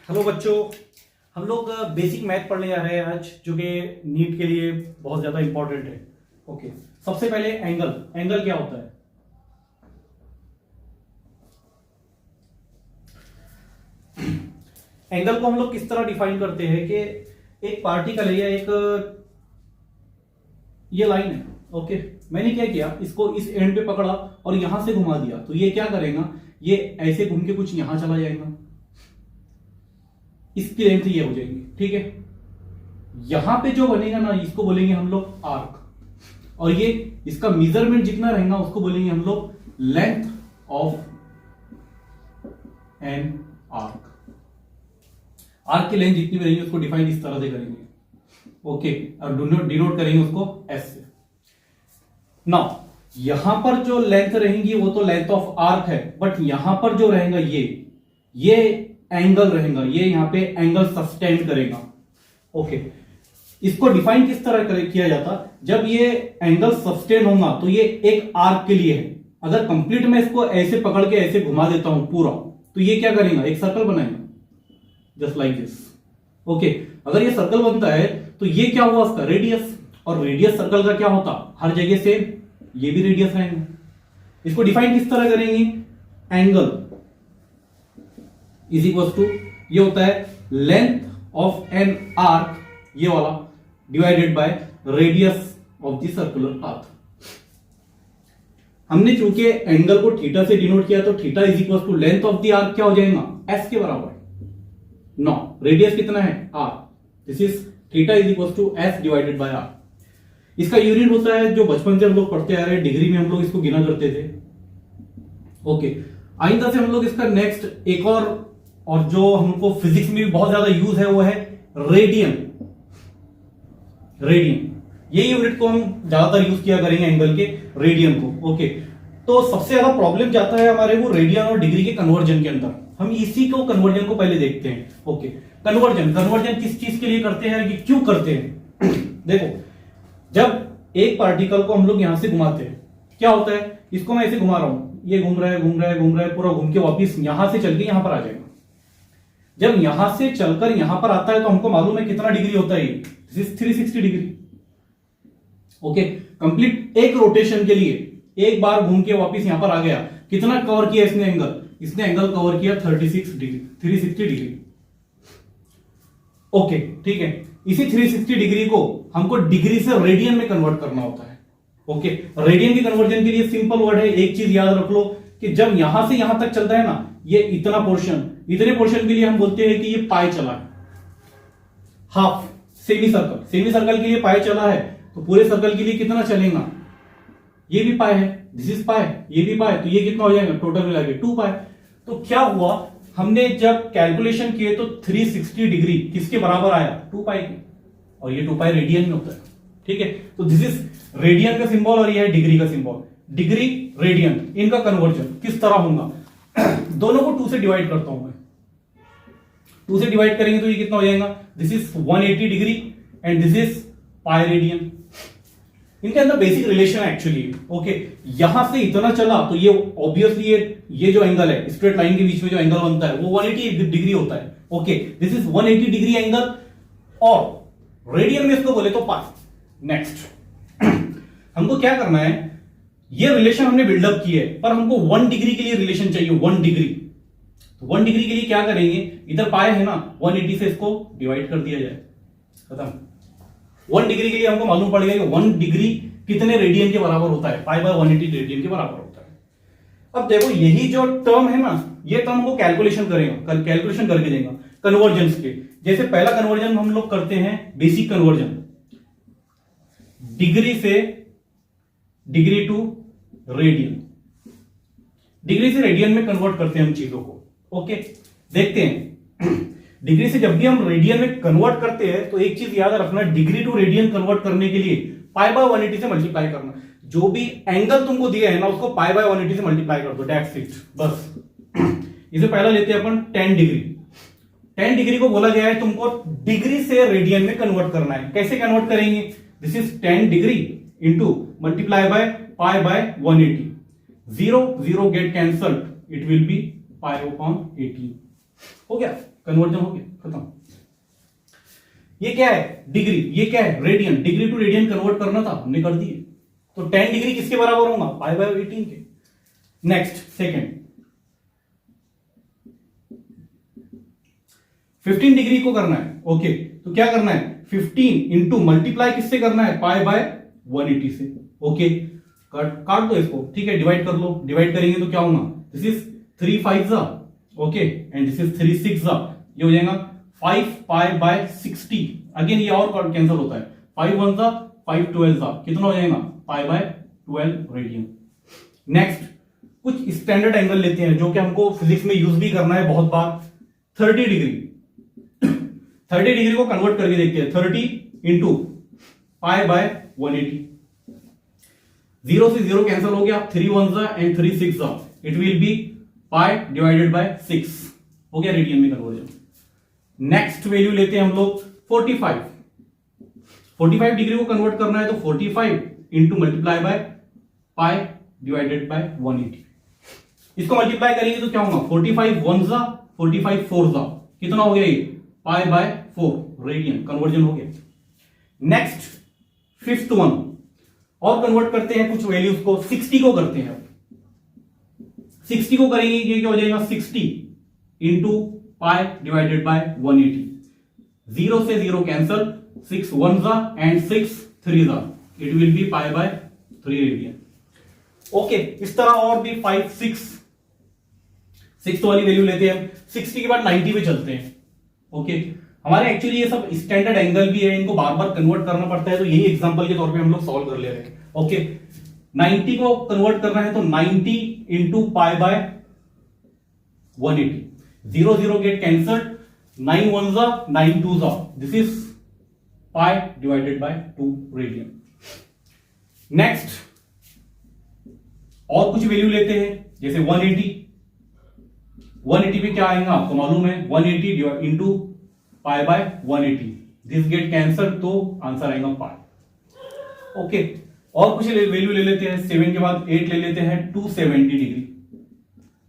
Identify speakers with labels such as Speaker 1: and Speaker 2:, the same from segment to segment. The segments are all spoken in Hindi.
Speaker 1: हेलो बच्चों, हम लोग बेसिक मैथ पढ़ने जा रहे हैं आज, जो कि नीट के लिए बहुत ज्यादा इंपॉर्टेंट है। ओके, सबसे पहले एंगल क्या होता है? एंगल को हम लोग किस तरह डिफाइन करते हैं कि एक पार्टिकल है या एक ये लाइन है। ओके, मैंने क्या किया, इसको इस एंड पे पकड़ा और यहां से घुमा दिया, तो ये क्या करेगा, ये ऐसे घूम के कुछ यहां चला जाएगा, इसकी लेंथ ये हो जाएगी। ठीक है, यहां पे जो बनेगा ना, इसको बोलेंगे हम लोग आर्क, और ये इसका मेजरमेंट जितना रहेगा उसको बोलेंगे हम लोग length of an arc. Arc की लेंथ जितनी भी रहेगी उसको डिफाइन इस तरह से करेंगे। ओके, और डिनोट करेंगे उसको एस से। नाउ यहां पर जो लेंथ रहेंगी वो तो लेंथ ऑफ आर्क है, बट यहां पर जो रहेगा ये एंगल रहेगा, ये यहां पे एंगल सस्टेन करेगा। ओके, इसको डिफाइन किस तरह किया जाता, जब ये एंगल सस्टेन होगा तो ये एक आर्क के लिए है। अगर कंप्लीट मैं इसको ऐसे पकड़ के ऐसे घुमा देता हूं पूरा, तो ये क्या करेगा, एक सर्कल बनाएगा, जस्ट लाइक दिस। ओके, अगर ये सर्कल बनता है तो ये क्या हुआ, उसका रेडियस, और रेडियस सर्कल का क्या होता, हर जगह से ये भी रेडियस रहेंगे। इसको डिफाइन किस तरह करेंगे, एंगल इज इक्वल टू, ये होता है लेंथ ऑफ एन आर्क, ये वाला, divided by radius of the circular path. हमने चूंकि एंगल को थीटा से डिनोट किया, तो theta is equal to length of the arc क्या हो जाएगा, एस के बराबर है। नो, रेडियस कितना है, R, this is theta is equal to S divided by R. इसका यूनिट होता है, जो बचपन से हम लोग पढ़ते आ रहे हैं, डिग्री में हम लोग इसको गिना करते थे। ओके, आइंदा से हम लोग इसका नेक्स्ट एक और जो हमको फिजिक्स में भी बहुत ज्यादा यूज है वो है रेडियन। ये यूनिट को हम ज्यादातर यूज किया करेंगे, एंगल के रेडियन को। ओके, तो सबसे ज्यादा प्रॉब्लम जाता है हमारे वो रेडियन और डिग्री के कन्वर्जन के अंदर। हम इसी को कन्वर्जन को पहले देखते हैं। ओके, कन्वर्जन किस चीज के लिए करते हैं, कि क्यों करते हैं? देखो, जब एक पार्टिकल को हम लोग यहां से घुमाते हैं, क्या होता है, इसको मैं ऐसे घुमा रहा हूं, ये घूम रहा है, पूरा घूम के वापिस यहां से चल के यहां पर आ जाएगा। जब यहां से चलकर यहां पर आता है तो हमको मालूम है कितना डिग्री होता है, this is 360 degree. Okay, complete एक रोटेशन के लिए एक बार घूम के वापस यहां पर आ गया, कितना कवर किया इसने एंगल कवर किया 360 डिग्री। ओके, ठीक है, इसी 360 डिग्री को हमको डिग्री से रेडियन में कन्वर्ट करना होता है। ओके, रेडियन की कन्वर्जन के लिए सिंपल वर्ड है, एक चीज याद रख लो कि जब यहां से यहां तक चलता है ना, ये इतना पोर्शन, इतने पोर्शन के लिए हम बोलते हैं कि ये पाई चला है, हाफ सेमी सर्कल के लिए पाई चला है, तो पूरे सर्कल के लिए कितना चलेगा, ये भी पाई है, दिस इज पाई, ये भी पाई, तो ये कितना हो जाएगा टोटल मिला के 2 पाई। तो क्या हुआ, हमने जब कैलकुलेशन किए तो 360 डिग्री किसके बराबर आया, 2 पाई के, और ये 2 पाई रेडियन में होता है। ठीक है, तो दिस इज रेडियन का सिंबल और ये है डिग्री का सिंबल। डिग्री रेडियन, इनका कन्वर्जन किस तरह होगा, दोनों को 2 से डिवाइड करता हूं मैं, 2 से डिवाइड करेंगे तो ये कितना हो जाएगा, this is 180 degree and this is pi radian. इनके अंदर बेसिक रिलेशन है एक्चुअली। ओके, यहां से इतना चला तो ये ऑब्वियसली ये जो एंगल है, स्ट्रेट लाइन के बीच में जो एंगल बनता है वो 180 डिग्री होता है। Okay, this is 180 degree angle, और रेडियन में इसको बोले तो पाई। नेक्स्ट हमको क्या करना है, ये रिलेशन हमने बिल्डअप की है, पर हमको 1 डिग्री के लिए रिलेशन चाहिए, 1 डिग्री। तो 1 डिग्री के लिए क्या करेंगे, इधर पाए है ना, 180 से इसको डिवाइड कर दिया जाए, खत्म। 1 डिग्री के लिए हमको मालूम पड़ेगा कि 1 डिग्री कितने रेडियन के बराबर होता है, पाई बाय 180 रेडियन के बराबर होता है। अब देखो, यही जो टर्म है ना, ये टर्म को कैलकुलेशन करके देगा कन्वर्जेंस के। जैसे पहला कन्वर्जन हम लोग करते हैं, बेसिक कन्वर्जन, डिग्री से डिग्री टू रेडियन, डिग्री से रेडियन में कन्वर्ट करते हैं हम चीजों को। ओके, देखते हैं डिग्री से जब भी हम रेडियन में कन्वर्ट करते हैं तो एक चीज याद रखना, डिग्री टू रेडियन कन्वर्ट करने के लिए पाई बाय 180 से मल्टीप्लाई करना। जो भी एंगल तुमको दिया है ना, उसको पाई बाय 180 से मल्टीप्लाई कर दो, दैट्स इट, बस। इसे पहला लेते हैं अपन 10 डिग्री। 10 डिग्री को बोला गया है तुमको डिग्री से रेडियन में कन्वर्ट करना है। कैसे कन्वर्ट करेंगे, this is 10 degree into multiply by pi by 180, 0 0 get cancelled, it will B pi upon 18। हो गया। कन्वर्जन हो गया, खत्म। ये क्या है? डिग्री। ये क्या है? Radian. Degree to radian convert करना था, हमने कर दिए। तो 10 डिग्री किसके बराबर होगा? पाई बाय 18 के। नेक्स्ट सेकेंड, 15 डिग्री को करना है। ओके, तो क्या करना है? 15 इंटू मल्टीप्लाई किससे करना है? पाई बाय 180 से। ओके, काट दो इसको, ठीक है, डिवाइड कर लो। डिवाइड करेंगे तो क्या होगा? दिस इज 3 5 जा, ओके, एंड दिस इज 3 6 जा, ये हो जाएगा 5 पाई बाय 60। अगेन ये और कैंसिल होता है, 5 1 जा 5 12 जा, कितना हो जाएगा? Pi by 12 radian. नेक्स्ट, कुछ स्टैंडर्ड एंगल लेते हैं जो कि हमको फिजिक्स में यूज भी करना है बहुत बार। 30 डिग्री 30 डिग्री को कन्वर्ट करके देखते हैं। 30 इंटू पाई बाय 180, 0 से 0 कैंसिल हो गया, 3 1 जा एंड 3 6 जा, it will B pi divided by 6, हो गया रेडियन में कन्वर्जन। नेक्स्ट वैल्यू लेते हैं हम लोग 45। 45 डिग्री को कन्वर्ट करना है तो 45 into multiply by pi divided by 180। इसको मल्टीप्लाई करेंगे तो क्या होगा? 45 1 जा 45 4 जा, कितना हो गया? ये पाई बाय 4 रेडियन, कन्वर्जन हो गया। नेक्स्ट फिफ्थ वन, और कन्वर्ट करते हैं कुछ वैल्यूज को। 60 को करते हैं। 60 को करेंगे, ये क्या हो जाएगा? 60 इंटू पाई डिवाइडेड बाय 180, 0 से 0 कैंसल, 6 1 जा एंड 6 3 जा, it will B pi by 3 radian. Okay, इस तरह और भी 5 6 वाली वैल्यू लेते हैं। 60 के बाद 90 पे चलते हैं। ओके, हमारे एक्चुअली ये सब स्टैंडर्ड एंगल भी है, इनको बार बार कन्वर्ट करना पड़ता है, तो यही एग्जांपल के तौर पे हम लोग सॉल्व कर ले रहे हैं। ओके, 90 को कन्वर्ट करना है तो 90 into pi by 180, 0 0 get cancelled, 9 1 जा 9 2 जा, this is pi divided by 2 radian. Next, और कुछ वैल्यू लेते हैं, जैसे 180 पे क्या आएगा आपको मालूम है? 180 into pi by 180, this gate cancer, तो आंसर आएगा पाई। ओके, और कुछ वैल्यू ले लेते हैं। 7 के बाद 8 ले लेते हैं, 270 डिग्री,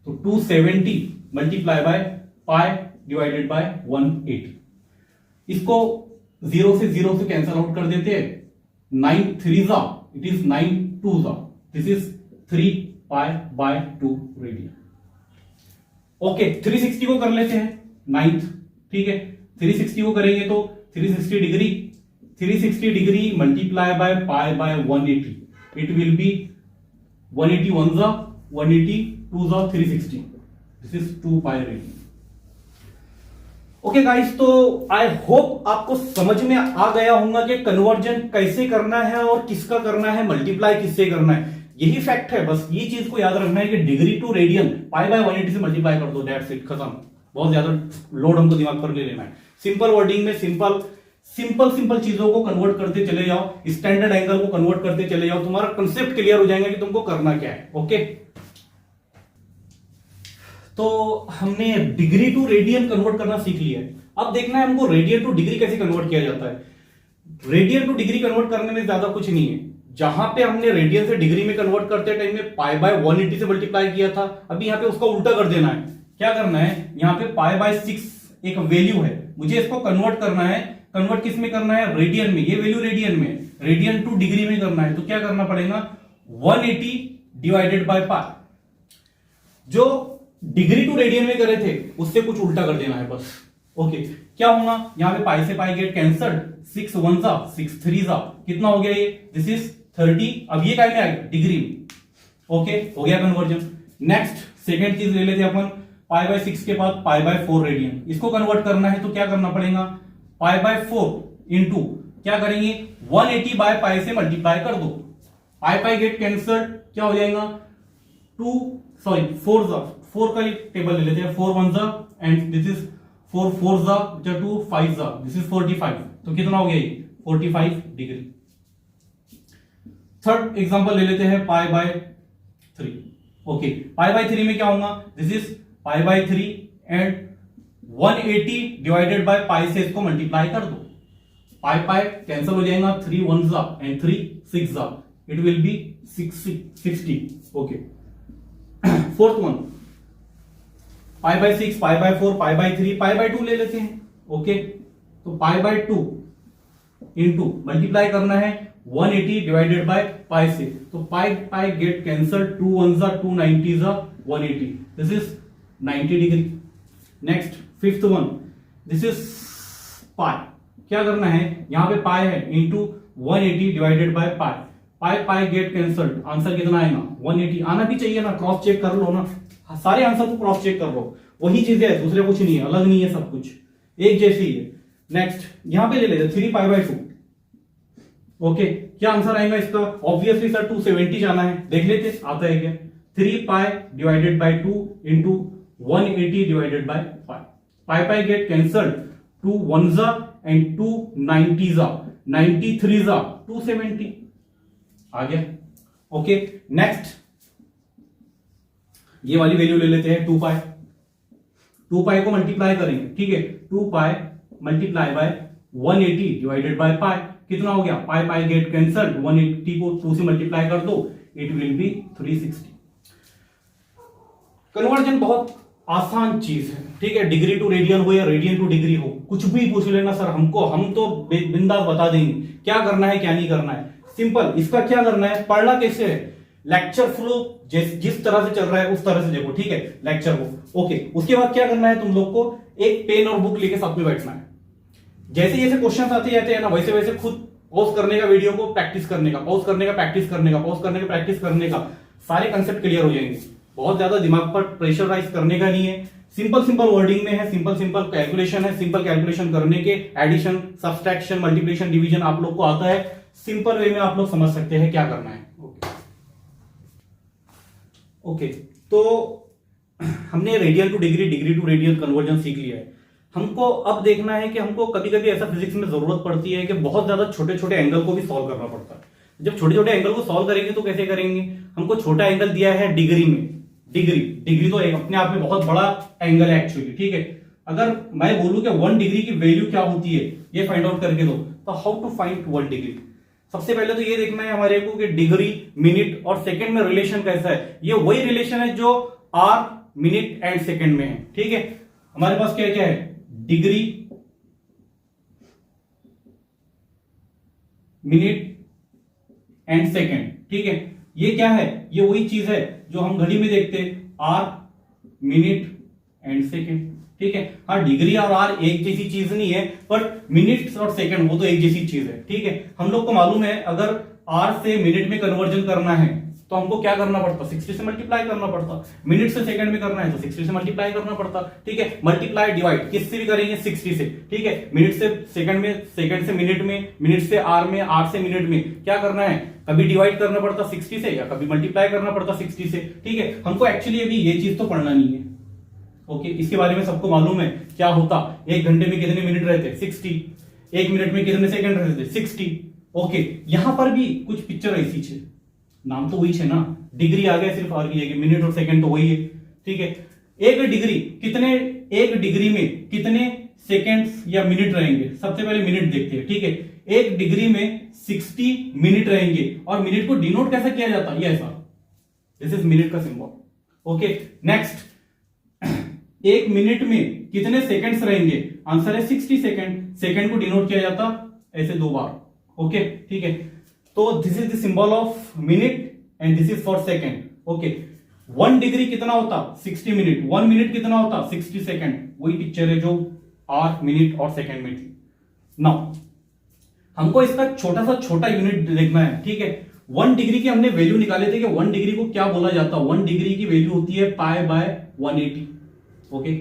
Speaker 1: तो 270 multiply by pi divided by 180। इसको 0 से 0 से कैंसल आउट कर देते हैं, 9 3 जा, इट इज 9 2 जा, this is 3 pi by 2 radian. Okay, 360 को कर लेते हैं, 9th, ठीक है। 360 को करेंगे तो 360 degree multiply by pi by 180, it will B 180 1 जा 180 2 जा 360, this is 2 pi radian. Okay guys, तो आई होप आपको समझ में आ गया होगा कि कन्वर्जन कैसे करना है और किसका करना है, मल्टीप्लाई किससे करना है। यही फैक्ट है, बस ये चीज को याद रखना है कि degree to radian pi by 180 से मल्टीप्लाई कर दो, दैट्स इट, खत्म। बहुत ज्यादा लोड हमको दिमाग पर ले लेना है। सिंपल वर्डिंग में सिंपल चीजों को कन्वर्ट करते चले जाओ, स्टैंडर्ड एंगल को कन्वर्ट करते चले जाओ, तुम्हारा कंसेप्ट क्लियर हो जाएगा कि तुमको करना क्या है। ओके, तो हमने डिग्री टू रेडियन कन्वर्ट करना सीख लिया है। अब देखना है हमको रेडियन टू डिग्री कैसे कन्वर्ट किया जाता है। रेडियन टू डिग्री कन्वर्ट करने में ज्यादा कुछ नहीं है। जहां पे हमने रेडियन से डिग्री में कन्वर्ट करते टाइम में पाई बाय 180 से मल्टीप्लाई किया था, अभी यहाँ पे उसका उल्टा कर देना है। क्या करना है? यहाँ पे पाई बाय 6 एक वैल्यू है, मुझे इसको कन्वर्ट करना है। कन्वर्ट किस में करना है? रेडियन में। ये वैल्यू रेडियन में, रेडियन टू डिग्री में करना है, तो क्या करना पड़ेगा? 180 डिवाइडेड बाय पाई। जो डिग्री टू रेडियन में करे थे उससे कुछ उल्टा कर देना है बस। ओके, क्या होगा? यहाँ पे पाई से पाई गेट कैंसल्ड, 6 1 जा 6 3 जा, कितना हो गया ये? This is 30। अब ये क्या में आएगा? डिग्री में। ओके, हो गया कन्वर्जन। नेक्स्ट सेकेंड चीज ले लेते हैं अपन, पाई बाय 6 के बाद पाई बाय 4 रेडियन। इसको कन्वर्ट करना है तो क्या करना पड़ेगा? पाई बाय 4 इंटू क्या करेंगे? 180 बाय पाई से मल्टीप्लाई कर दो, पाई पाई गेट कैंसल्ड, क्या हो जाएगा? 4 का टेबल ले लेते हैं, 4 1 जा एंड दिस इज 4 4 जा 2 5 जा, दिस इज 45, तो कितना हो गया ये? 45 डिग्री। थर्ड एग्जांपल ले लेते हैं, pi by 3। Okay, pi by 3 में क्या होगा? This is pi by 3 and 180 divided by pi से इसको मल्टीप्लाई कर दो, पाई पाई कैंसिल हो जाएगा, 3 1 जा एंड 3 6 जा, it will be 60। Okay, fourth one, π/6, π/4, π/3, π/2 ले लेते हैं। ओके, तो π/2 इंटू मल्टीप्लाई करना है 180 डिवाइडेड बाय पाई से, तो pi pi get cancel, 2 1 2 90 180, this is 90 degree. Next fifth one, this is pi, क्या करना है, यहां पे पाई है into 180 divided by pi, pi pi get cancelled, answer कितना आएगा 180। आना भी चाहिए ना, क्रॉस चेक कर लो ना, सारे आंसर को क्रॉस चेक कर लो, वही चीजें है, दूसरे कुछ नहीं है, अलग नहीं है, सब कुछ एक जैसी है। नेक्स्ट यहां पे ले लेते 3 π/2। ओके, क्या आंसर आएगा इसका, ऑब्वियसली सर 270 जाना है, देख लेते आता है क्या, 3 पाई divided by 2 into 180 divided by pi, pi pi get cancelled, 2 1 and 2 90 93 270 आ गया। ओके, नेक्स्ट ये वाली वैल्यू ले लेते हैं 2 पाई, 2 पाई को मल्टीप्लाई करेंगे, ठीक है, 2 पाई मल्टीप्लाई बाय 180 डिवाइडेड बाय पाई, कितना हो गया, पाई पाई गेट कैंसल्ड, 180 को 2 से मल्टीप्लाई कर दो, इट विल बी 360। कन्वर्जन बहुत आसान चीज है, ठीक है, डिग्री टू रेडियन हो या रेडियन टू डिग्री हो, कुछ भी पूछ लेना सर हमको, हम तो बिंदास बता देंगे क्या करना है क्या नहीं करना है। सिंपल, इसका क्या करना है, पढ़ना कैसे है, लेक्चर फ्लो जिस तरह से चल रहा है उस तरह से देखो, ठीक है, लेक्चर को। ओके, उसके बाद क्या करना है, तुम लोग को एक पेन और बुक लेके साथ में बैठना है, जैसे जैसे क्वेश्चन आते जाते हैं ना, वैसे वैसे खुद पॉज करने का, वीडियो को प्रैक्टिस करने का, पॉज करने का, प्रैक्टिस करने का, पॉज करने का, प्रैक्टिस करने का, सारे कंसेप्ट क्लियर हो जाएंगे। बहुत ज्यादा दिमाग पर प्रेशराइज करने का नहीं है, सिंपल सिंपल वर्डिंग में है, सिंपल सिंपल कैलकुलेशन है, सिंपल कैलकुलेशन करने के, एडिशन सब्सट्रैक्शन मल्टीप्लिकेशन डिवीजन आप लोग को आता है, सिंपल वे में आप लोग समझ सकते हैं क्या करना है। ओके, तो हमने radian to degree, degree to radian conversion सीख लिया है। हमको अब देखना है कि हमको कभी कभी ऐसा फिजिक्स में जरूरत पड़ती है कि बहुत ज्यादा छोटे छोटे एंगल को भी सॉल्व करना पड़ता है। जब छोटे छोटे एंगल को सॉल्व करेंगे तो कैसे करेंगे, हमको छोटा एंगल दिया है डिग्री में, डिग्री तो एक अपने आप में बहुत बड़ा एंगल है एक्चुअली, ठीक है। अगर मैं बोलूं कि 1 डिग्री की वैल्यू क्या होती है ये फाइंड आउट करके दो, तो हाउ टू फाइंड 1 डिग्री। सबसे पहले तो ये देखना है हमारे को कि डिग्री, मिनट और सेकंड में रिलेशन कैसा है। ये वही रिलेशन है जो आर, मिनट एंड सेकंड में है, ठीक है। हमारे पास क्या क्या है, डिग्री, मिनट एंड सेकंड, ठीक है। ये क्या है, ये वही चीज है जो हम घड़ी में देखते हैं, आर, मिनट एंड सेकंड, ठीक है। हाँ, डिग्री और आर एक जैसी चीज नहीं है, पर मिनट्स और सेकंड वो तो एक जैसी चीज है, ठीक है। हम लोग को मालूम है अगर आर से मिनट में कन्वर्जन करना है तो हमको क्या करना पड़ता, 60 से मल्टीप्लाई करना पड़ता। मिनट से सेकंड में करना है तो 60 से मल्टीप्लाई करना पड़ता, ठीक है। मल्टीप्लाई डिवाइड किससे भी करेंगे, 60 से, ठीक है। मिनट से सेकंड में, सेकंड से मिनट में, मिनट से आर में, आर से मिनट में क्या करना है, कभी डिवाइड करना पड़ता 60 से या कभी मल्टीप्लाई करना पड़ता 60 से, ठीक है। हमको एक्चुअली अभी ये चीज तो पढ़ना नहीं है। ओके, इसके बारे में सबको मालूम है क्या होता, 1 घंटे में कितने मिनट रहते, 60, 1 मिनट में कितने सेकंड रहते, 60। ओके, यहां पर भी कुछ पिक्चर ऐसी है, नाम तो वही है ना, डिग्री आ गया, सिर्फ और ये मिनट और सेकंड तो वही है, ठीक है। एक डिग्री में कितने सेकंड्स या मिनट रहेंगे, सबसे पहले मिनट देखते हैं, ठीक है। एक डिग्री में 60 मिनट रहेंगे, और मिनट को डिनोट कैसे किया जाता है, ये ऐसा, दिस इज मिनट का सिंबल। ओके, नेक्स्ट, 1 मिनट में कितने सेकंड्स रहेंगे, आंसर है 60 सेकंड। सेकंड को डिनोट किया जाता ऐसे 2 बार, ओके, ठीक है। तो this is the symbol of minute and this is for second. Okay, 1 degree कितना होता, 60 मिनट, 1 मिनट कितना होता, 60 सेकंड। वही पिक्चर है जो आर, मिनट और सेकंड में थी। नाउ हमको इसका छोटा सा छोटा यूनिट देखना है, ठीक है। 1 डिग्री की हमने वैल्यू निकाले थे कि 1 डिग्री को क्या बोला जाता है। 1 डिग्री की वैल्यू होती है पाई बाय 180। ओके,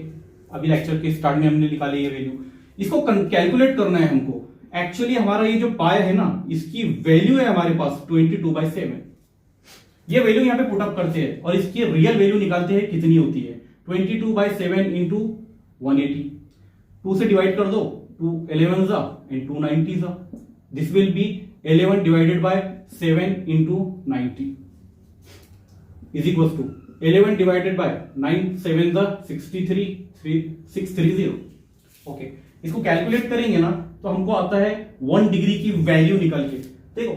Speaker 1: अभी लेक्चर के स्टार्ट में हमने निकाली ये वैल्यू। इसको कैलकुलेट करना है हमको। एक्चुअली हमारा ये जो पाई है ना, इसकी वैल्यू है हमारे पास 22/7। ये वैल्यू यहां पे पुट अप करते हैं और इसकी रियल वैल्यू निकालते हैं कितनी होती है, 22/7 इंटू 180। 2 से डिवाइड कर दो, 2 11 and 2 90 this will be 11 divided by 7 into 90 is equal to 11 divided by 9 7 63 630। Okay, इसको कैलकुलेट करेंगे ना तो हमको आता है 1 डिग्री की वैल्यू निकल के। देखो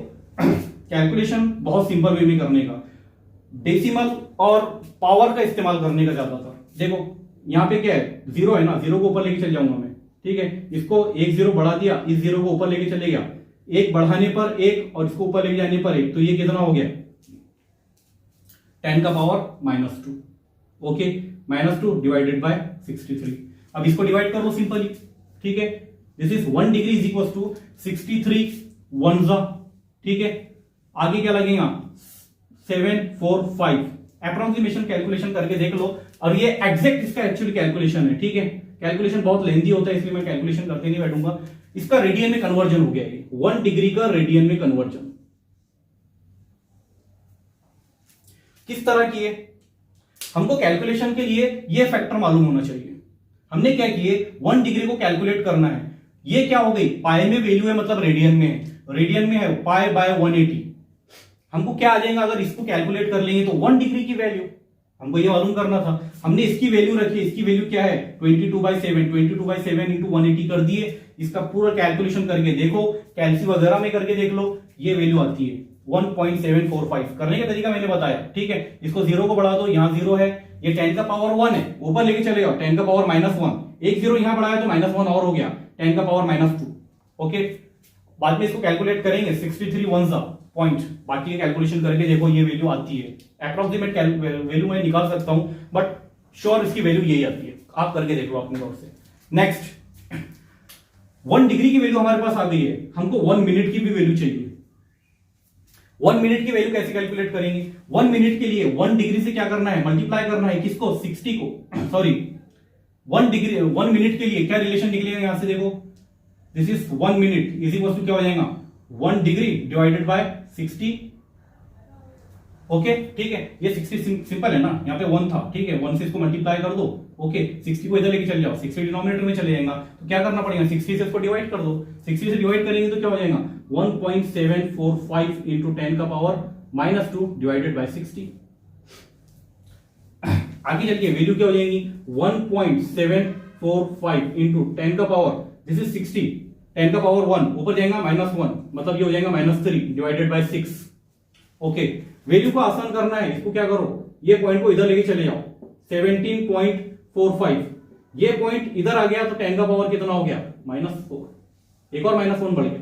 Speaker 1: कैलकुलेशन बहुत सिंपल वे में करने का, डेसिमल और पावर का इस्तेमाल करने का ज्यादातर। देखो यहाँ पे क्या है, जीरो है ना, जीरो को ऊपर लेके चल जाऊंगा मैं, ठीक है। इसको एक जीरो बढ़ा दिया, इस जीरो को ऊपर लेके चले गया, एक बढ़ाने पर एक और इसको ऊपर लेके जाने पर एक, तो ये कितना हो गया 10 का पावर -2। Okay, -2 divided by 63। अब इसको डिवाइड कर लो सिंपली, ठीक है। This is 1 degree is equal to 63 1 जा, ठीक है। आगे क्या लगेगा 745, अप्रोक्सीमेशन कैलकुलेशन करके देख लो। और ये एग्जैक्ट इसका एक्चुअली कैलकुलेशन है, ठीक है। कैलकुलेशन बहुत लेंथी होता है इसलिए मैं कैलकुलेशन करते नहीं बैठूंगा। इसका रेडियन में कन्वर्जन हो गया ये, 1 डिग्री का रेडियन में कन्वर्जन किस तरह की है, हमको कैलकुलेशन के लिए ये फैक्टर मालूम होना चाहिए। हमने क्या किए, 1 डिग्री को कैलकुलेट करना है। ये क्या हो गई, पाई में वैल्यू है मतलब रेडियन में है, रेडियन में है पाई बाय 180। हमको क्या आ जाएगा अगर इसको कैलकुलेट कर लेंगे तो 1 डिग्री की वैल्यू हमको ये मालूम करना था। हमने इसकी वैल्यू रखी, इसकी वैल्यू क्या है 22/7, 22/7 इंटू 180 कर दिए। इसका पूरा कैलकुलेशन करके देखो, कैलसी वगैरह में करके देख लो, ये वैल्यू आती है 1.745। करने का तरीका मैंने बताया, ठीक है। इसको जीरो को बढ़ा दो, यहाँ जीरो है, ये 10 का पावर 1 है, ऊपर लेके चले जाओ 10 का पावर -1, एक जीरो यहां बढ़ाया तो -1 और हो गया 10 का पावर -2। ओके, बाद में इसको कैलकुलेट करेंगे 63 1 जा पॉइंट, बाकी कैलकुलेशन करके देखो ये वैल्यू आती है। अप्रोक्सीमेट वैल्यू मैं निकाल सकता हूं बट श्योर इसकी वैल्यू यही आती है, आप करके देख लो अपने तौर से। नेक्स्ट 1 डिग्री की वैल्यू हमारे पास आ गई है, हमको 1 मिनट की भी वैल्यू चाहिए। 1 मिनट की वैल्यू कैसे कैलकुलेट करेंगे, 1 मिनट के लिए 1 डिग्री से क्या करना है, मल्टीप्लाई करना है किसको 60 को, सॉरी 1 डिग्री 1 मिनट के लिए क्या रिलेशन निकलेगा यहां से देखो, this is 1 minute is equal to क्या हो जाएगा 1 डिग्री डिवाइडेड बाय 60। ओके, ठीक है, ये 60 सिंपल है ना, यहाँ पे 1 था, ठीक है, 1 से इसको मल्टीप्लाई कर दो। ओके, 60 को इधर लेके चले जाओ, 60 डिनोमिनेटर में चले जाएगा, तो क्या करना पड़ेगा 60 से इसको डिवाइड कर दो। 60 से डिवाइड करेंगे तो क्या हो जाएगा 1.745 इंटू 10 का पावर -2 डिवाइडेड बाय 60। आगे चलिए वैल्यू क्या हो जाएगी 1.745 इंटू 10 का पावर, दिस इज 60, 10 का पावर 1 ऊपर जाएगा -1, मतलब ये हो जाएगा -3 डिवाइडेड बाय 6। ओके, वैल्यू को आसान करना है, इसको क्या करो, ये पॉइंट को इधर लेके चले जाओ 17.45, ये पॉइंट इधर आ गया तो 10 का पावर कितना हो गया -4, एक और -1 बढ़ गया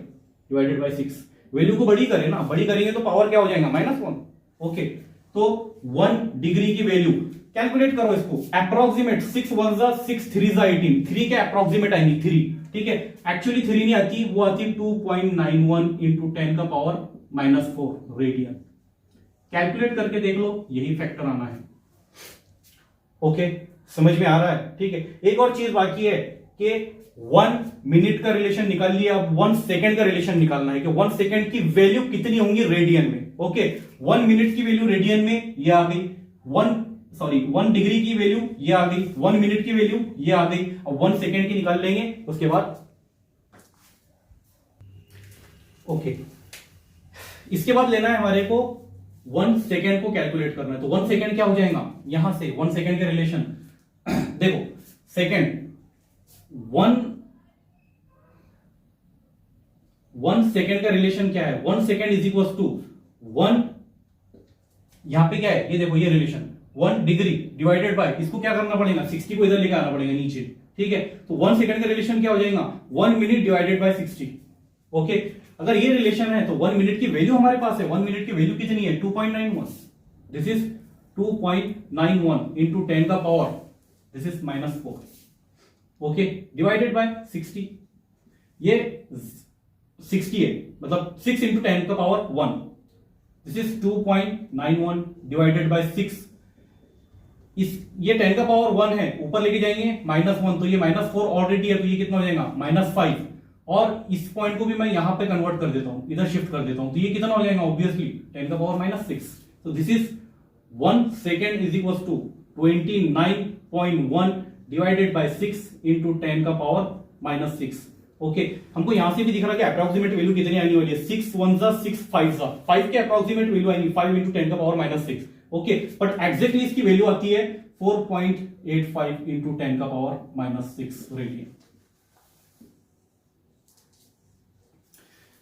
Speaker 1: डिवाइडेड बाय 6। वैल्यू को बड़ी करें ना, बड़ी करेंगे तो पावर क्या हो जाएगा -1। ओके, तो 1 डिग्री की वैल्यू कैलकुलेट करो इसको, अप्रोक्सीमेट 6 1 जा 6 3 जा 18, 3 के अप्रोक्सीमेट आएंगी 3, ठीक है। एक्चुअली 3 नहीं आती, वो आती 2.91 इंटू 10 का पावर -4 रेडियन। कैलकुलेट करके देख लो, यही फैक्टर आना है। ओके, समझ में आ रहा है, ठीक है। एक और चीज बाकी है कि 1 मिनट का रिलेशन निकाल लिया, अब 1 सेकंड का रिलेशन निकालना है कि 1 सेकंड की वैल्यू कितनी होंगी रेडियन में। ओके, 1 मिनट की वैल्यू रेडियन में ये आ गई, 1 डिग्री की वैल्यू ये आ गई, 1 मिनट की वैल्यू ये आ गई। अब 1 सेकंड की निकाल लेंगे उसके बाद। ओके, इसके बाद लेना है हमारे को 1 सेकेंड को कैलकुलेट करना है, तो 1 सेकेंड क्या हो जाएगा यहां से 1 सेकेंड के रिलेशन देखो, सेकेंड 1 सेकेंड का रिलेशन क्या है, 1 सेकेंड इज इक्वल टू 1, यहां पे क्या है ये देखो, ये रिलेशन 1 डिग्री डिवाइडेड बाय, इसको क्या करना पड़ेगा 60 को इधर लेके आना पड़ेगा नीचे, ठीक है। तो 1 सेकेंड का रिलेशन क्या हो जाएगा 1 मिनट डिवाइडेड बाय 60। ओके, अगर ये रिलेशन है तो 1 मिनट की वैल्यू हमारे पास है, 1 मिनट की वैल्यू कितनी है 2.91, दिस इज 2.91 इंटू 10 का power, this is -4। Okay, divided by 60, ये 60 है, मतलब 6 इंटू 10 का power 1, this is 2.91 divided by 6। ये 10 का पावर 1 है, ऊपर लेके जाएंगे -1, तो ये -4 ऑलरेडी है, तो ये कितना हो जाएगा -5। और इस पॉइंट को भी मैं यहां पे कन्वर्ट कर देता हूं, इधर शिफ्ट कर देता हूं, तो ये कितना हो जाएगा ऑब्वियसली 10 का पावर -6। तो this is 1 second is equal to 29.1 divided by 6 into 10 का पावर -6। ओके, हमको यहां से भी दिख रहा है कि अप्रोक्सीमेट वैल्यू कितनी आने वाली है, 6 1 जा 6 5 जा, 5 के अप्रोक्सीमेट वैल्यू आएंगी 5 इंटू 10 का पावर -6। ओके, बट एग्जैक्टली इसकी वैल्यू आती है 4.85 इंटू 10 का power -6 radian.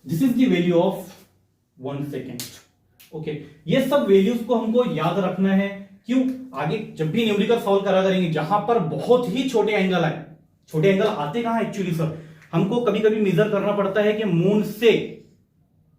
Speaker 1: This is the value of 1 second. Okay, ये सब वैल्यूज को हमको याद रखना है क्यों? आगे जब भी न्यूमेरिकल सॉल्व करा करेंगे जहां पर बहुत ही छोटे एंगल आए, छोटे एंगल आते कहां एक्चुअली सर, हमको कभी कभी मेजर करना पड़ता है कि मून से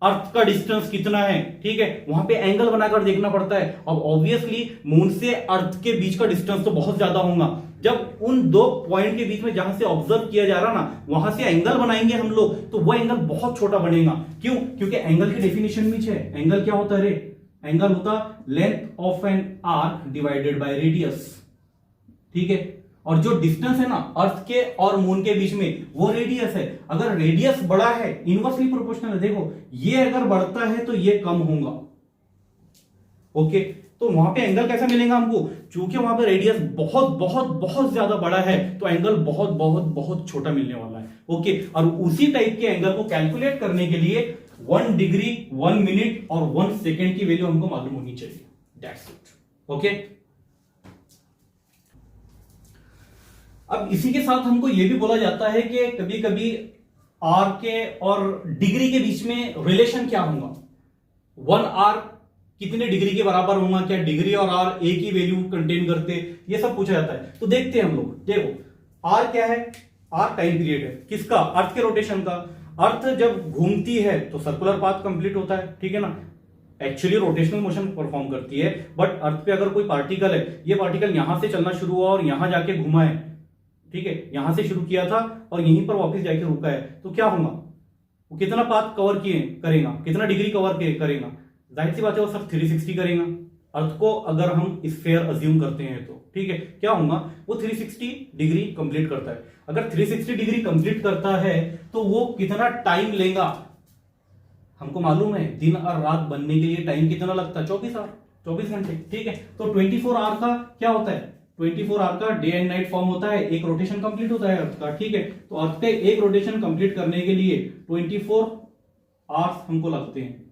Speaker 1: अर्थ का डिस्टेंस कितना है, ठीक है, वहां पे एंगल बनाकर देखना पड़ता है। अब ऑब्वियसली मून से अर्थ के बीच का डिस्टेंस तो बहुत ज्यादा होगा, जब उन दो पॉइंट के बीच में जहां से ऑब्जर्व किया जा रहा ना वहां से एंगल बनाएंगे हम लोग तो वो एंगल बहुत छोटा बनेगा। क्यों? क्योंकि एंगल की डेफिनेशन में है, एंगल क्या होता है रे? एंगल होता length of an arc divided by radius, ठीक है, और जो डिस्टेंस है ना अर्थ के और मून के बीच में वो रेडियस है। अगर रेडियस बड़ा है इनवर्सली प्रोपोर्शनल है, देखो ये अगर बढ़ता है तो ये कम होगा, ओके, तो वहां पे एंगल कैसा मिलेगा हमको? क्योंकि वहां पे रेडियस बहुत बहुत बहुत ज्यादा बड़ा है तो एंगल बहुत बहुत बहुत छोटा मिलने वाला है, ओके। और उसी टाइप के एंगल को कैलकुलेट करने के लिए 1 डिग्री 1 मिनट और 1 सेकेंड की वैल्यू हमको मालूम होनी चाहिए, दैट्स इट, ओके। अब इसी के साथ हमको यह भी बोला जाता है कि कभी कभी आर के और डिग्री के बीच में रिलेशन क्या होगा, 1 आर कितने डिग्री के बराबर होगा, क्या डिग्री और आर एक ही वैल्यू कंटेन करते, ये सब पूछा जाता है। तो देखते हैं हम लोग, देखो आर क्या है? आर टाइम पीरियड है, किसका? अर्थ के रोटेशन का। अर्थ जब घूमती है तो सर्कुलर पाथ कंप्लीट होता है, ठीक है ना, एक्चुअली रोटेशनल मोशन परफॉर्म करती है। बट अर्थ पे अगर कोई पार्टिकल है, ये पार्टिकल यहां से चलना शुरू हुआ और यहां जाके घुमा है, ठीक है, यहां से शुरू किया था और यहीं पर वापस जाके रुका है, तो क्या होगा? वो कितना पाथ कवर किए करेगा, कितना डिग्री कवर करेगा? जाहिर सी बात है वो सब 360 करेगा। अर्थ को अगर हम स्फीयर अज्यूम करते हैं तो ठीक है, क्या होगा? वो 360 डिग्री कंप्लीट करता है। अगर 360 डिग्री कंप्लीट करता है तो वो कितना टाइम लेगा? हमको मालूम है दिन और रात बनने के लिए टाइम कितना लगता है, 24 घंटे, ठीक है। तो 24 आवर का क्या होता है? 24 आवर का डे एंड नाइट फॉर्म होता है, एक रोटेशन कंप्लीट होता है अर्थ का, ठीक है। तो अर्थ के एक रोटेशन कंप्लीट करने के लिए 24 आवर्स हमको लगते हैं,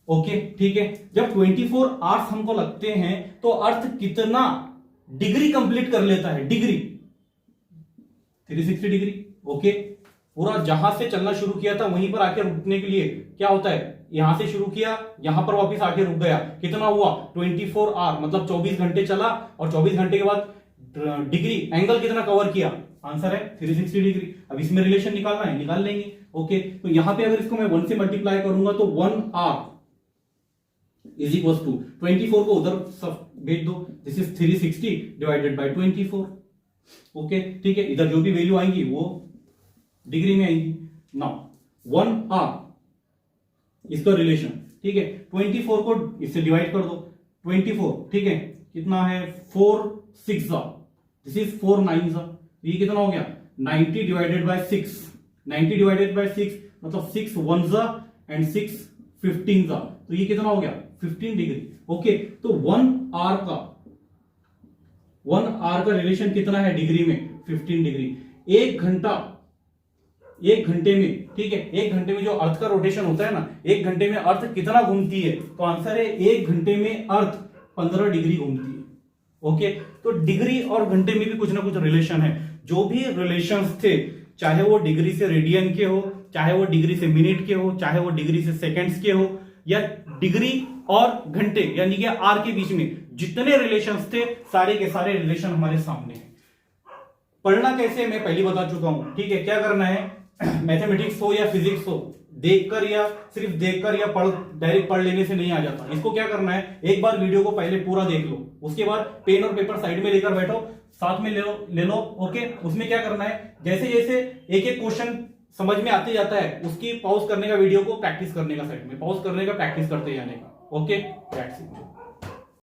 Speaker 1: ओके, ठीक है। जब 24 आवर्स हमको लगते हैं तो अर्थ कितना डिग्री कंप्लीट कर लेता है? Degree 360 degree, okay. पूरा जहां से चलना शुरू किया था वहीं पर आके रुकने के लिए क्या होता है? यहां से शुरू किया, यहां पर वापस आके रुक गया, कितना हुआ? 24 आवर, मतलब 24 घंटे चला और 24 घंटे के बाद डिग्री एंगल कितना कवर किया? आंसर है 360 डिग्री। अब इसमें रिलेशन निकालना है, निकाल लेंगे, ओके। तो यहां पे अगर इसको मैं 1 से मल्टीप्लाई करूंगा तो 1 आवर इज इक्वल टू 24 को उधर सब भेज दो, this is 360 divided by 24, okay, ठीक है। इधर जो भी वैल्यू आएंगी वो डिग्री में आएंगी। नाउ 1 आवर इसका रिलेशन, ठीक है, 24 को इससे डिवाइड कर दो, 24, ठीक है, कितना है? 4 6 दिस इज 4 9 ये कितना हो गया? 90 डिवाइडेड बाय 6, 90 डिवाइडेड बाय 6 मतलब 6 1 एंड 6 15 तो ये कितना हो गया? 15 डिग्री, ओके। तो 1 आवर का रिलेशन कितना है डिग्री में? 15 डिग्री। एक घंटे में, ठीक है, एक घंटे में जो अर्थ का रोटेशन होता है ना, एक घंटे में अर्थ कितना घूमती है? तो आंसर है एक घंटे में अर्थ 15 डिग्री घूमती है, ओके। तो डिग्री और घंटे में भी कुछ ना कुछ रिलेशन है। जो भी रिलेशंस थे, चाहे वो डिग्री से रेडियन के हो, चाहे वो डिग्री से मिनट के हो, चाहे वो डिग्री से सेकेंड्स के हो, या डिग्री और घंटे यानी कि आर के बीच में जितने रिलेशंस थे सारे के सारे रिलेशन हमारे सामने हैं। पढ़ना कैसे मैं पहले बता चुका हूं, ठीक है। क्या करना है? मैथमेटिक्स हो या फिजिक्स हो, देखकर या सिर्फ देखकर या डायरेक्ट पढ़ लेने से नहीं आ जाता। इसको क्या करना है? एक बार वीडियो को पहले पूरा देख लो, उसके बाद पेन और पेपर साइड में लेकर बैठो, साथ में ले लो, ओके। उसमें क्या करना है? जैसे जैसे एक एक क्वेश्चन समझ में आते जाता है उसकी पॉज करने का, वीडियो को प्रैक्टिस करने का, साइड में पॉज करने का, प्रैक्टिस करते जाने का, ओके, दैट्स इट।